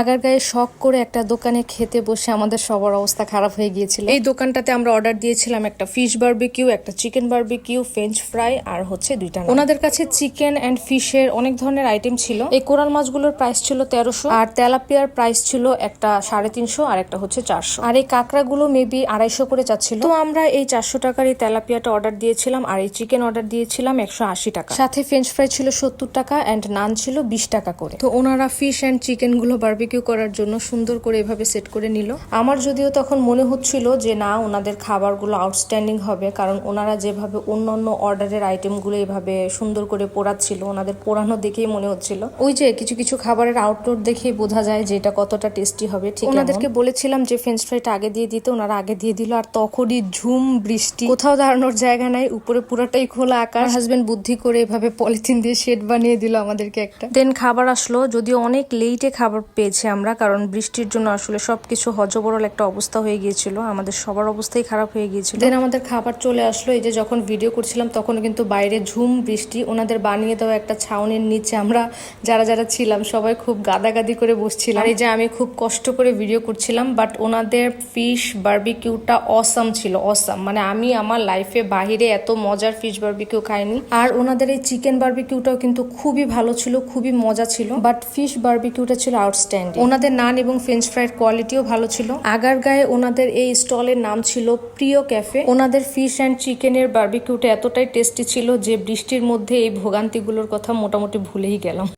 আগারগাঁয়ে শখ করে একটা দোকানে খেতে বসে আমাদের সবার অবস্থা খারাপ হয়ে গিয়েছিল। এই দোকানটাতে আমরা অর্ডার দিয়েছিলাম একটা ফিশ বারবিকিউ, একটা চিকেন বারবিকিউ, ফ্রেঞ্চ ফ্রাই আর হচ্ছে 2টা নান। ওনাদের কাছে চিকেন এন্ড ফিশের অনেক ধরনের আইটেম ছিল। এই কোরাল মাছগুলোর প্রাইস ছিল 1300 আর তেলাপিয়ার প্রাইস ছিল একটা 350 আর একটা হচ্ছে 400। আর এই কাঁকড়াগুলো মেবি 250 করে চাচ্ছিল। তো আমরা এই 400 টাকার এই তেলাপিয়াটা অর্ডার দিয়েছিলাম আর এই চিকেন অর্ডার দিয়েছিলাম 180 টাকা। সাথে ফ্রেঞ্চ ফ্রাই ছিল 70 টাকা এন্ড নান ছিল 20 টাকা করে। তো ওনারা ফিশ এন্ড চিকেন গুলো বারবিকিউ করার জন্য সুন্দর করে এভাবে সেট করে নিল। আমার যদিও তখন মনে হচ্ছিল যে না, ওনাদের খাবারগুলো আউটস্ট্যান্ডিং হবে, কারণ ওনারা যেভাবে অন্যান্য অর্ডারের আইটেমগুলো এভাবে সুন্দর করে পোড়াচ্ছিল, ওনাদের পোড়ানো দেখেই মনে হচ্ছিল ওই যে কিছু কিছু খাবারের আউটলুক দেখেই বোঝা যায় যে এটা কতটা টেস্টি হবে। ঠিক ওনাদেরকে বলেছিলাম যে ফ্রেঞ্চ ফ্রাইটা আগে দিয়ে দিতে, ওনারা আগে দিয়ে দিল। আর তখনই ঝুম বৃষ্টি, কোথাও দাঁড়ানোর জায়গা নাই, উপরে পুরোটাই খোলা আকাশ। হাজবেন্ড বুদ্ধি করে এভাবে পলিথিন দিয়ে শেড বানিয়ে দিল আমাদেরকে একটা। দেন খাবার আসলো, যদিও অনেক লেটে খাবার পেয়েছি আমরা, কারণ বৃষ্টির জন্য আসলে সবকিছু হজবরল একটা অবস্থা হয়ে গিয়েছিল, আমাদের সবার অবস্থাই খারাপ হয়ে গিয়েছিল। দেন আমাদের খাবার চলে আসলো। এই যে যখন ভিডিও করছিলাম তখন কিন্তু বাইরে ঝুম বৃষ্টি। ওনাদের বানিয়ে দেওয়া একটা ছাউনির নিচে আমরা যারা যারা ছিলাম সবাই খুব গাদাগাদি করে বসছিলাম। আর এই যে আমি খুব কষ্ট করে ভিডিও করছিলাম, বাট ওনাদের ফিশ বারবিকিউটা অসাম ছিল, অসাম। মানে আমি আমার লাইফে বাহিরে এত মজার ফিশ বারবিকিউ খাইনি। আর ওনাদের এই চিকেন বারবিকিউটাও কিন্তু খুবই ভালো ছিল, খুবই মজা ছিল। বাট ফিশ বারবিকিউটা ছিল আউটস্ট্যান্ডিং। ওনাদের নান এবং ফ্রেঞ্চ ফ্রাইয়ের কোয়ালিটিও ভালো ছিল। আগারগাঁয়ে ওনাদের এই স্টলের নাম ছিল প্রিয় ক্যাফে। ওনাদের ফিশ অ্যান্ড চিকেনের বারবিকিউটা এতটাই টেস্টি ছিল যে বৃষ্টির মধ্যে এই ভোগান্তিগুলোর কথা মোটামুটি ভুলেই গেলাম।